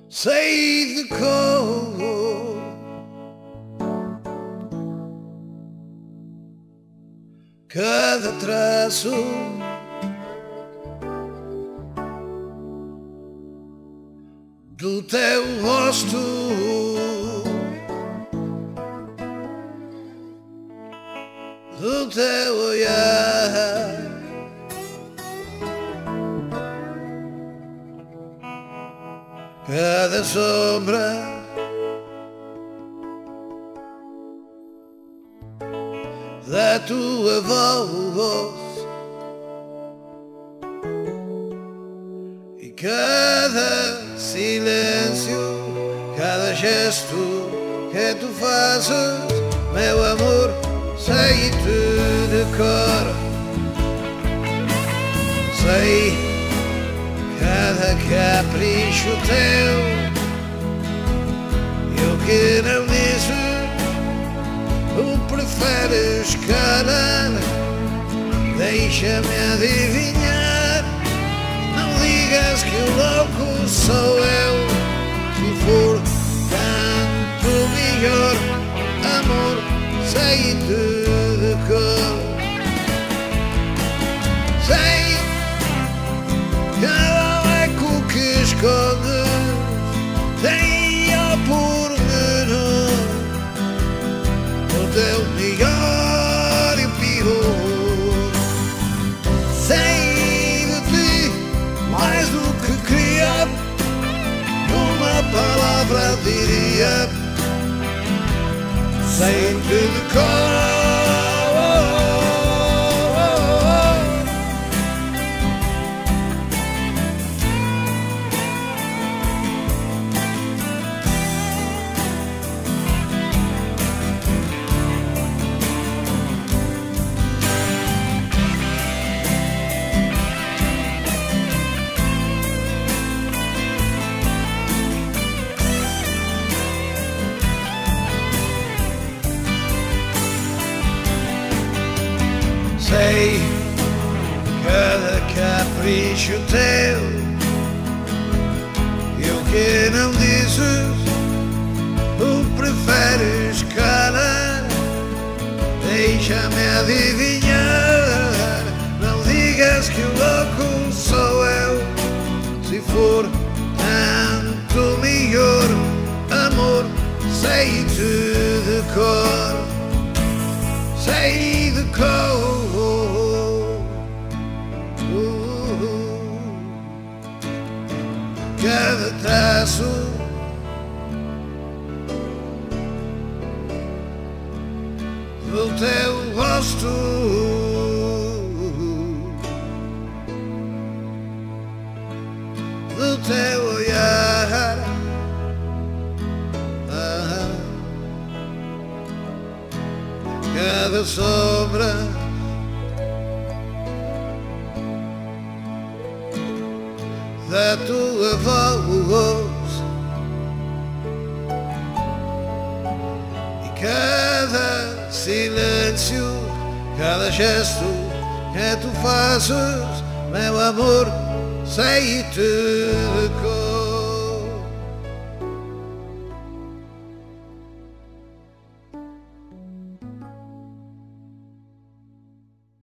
sei de cor cada traço do teu rosto, do teu olhar, cada sombra da tua voz e cada silêncio, cada gesto que tu fazes, meu amor, sei-te de cor. Sei cada capricho teu e o que não dizes tu preferes calar. Deixa-me adivinhar, não digas que o louco sou eu. Se for tanto melhor, amor, sei-te de cor. Sei cada eco que escondes tem ao pormenor o teu melhor e o pior. Sei de ti mais do que queria, numa palavra diria, sei-te de cor. Sei cada capricho teu e o que não dizes tu preferes calar. Deixa-me adivinhar, não digas que o louco sou eu. Se for tanto melhor, amor, sei-te de cor. Sei de cor cada traço do teu rosto, do teu olhar, cada sombra da tua voz e cada silêncio, cada gesto que tu fazes, meu amor, sei-te de cor.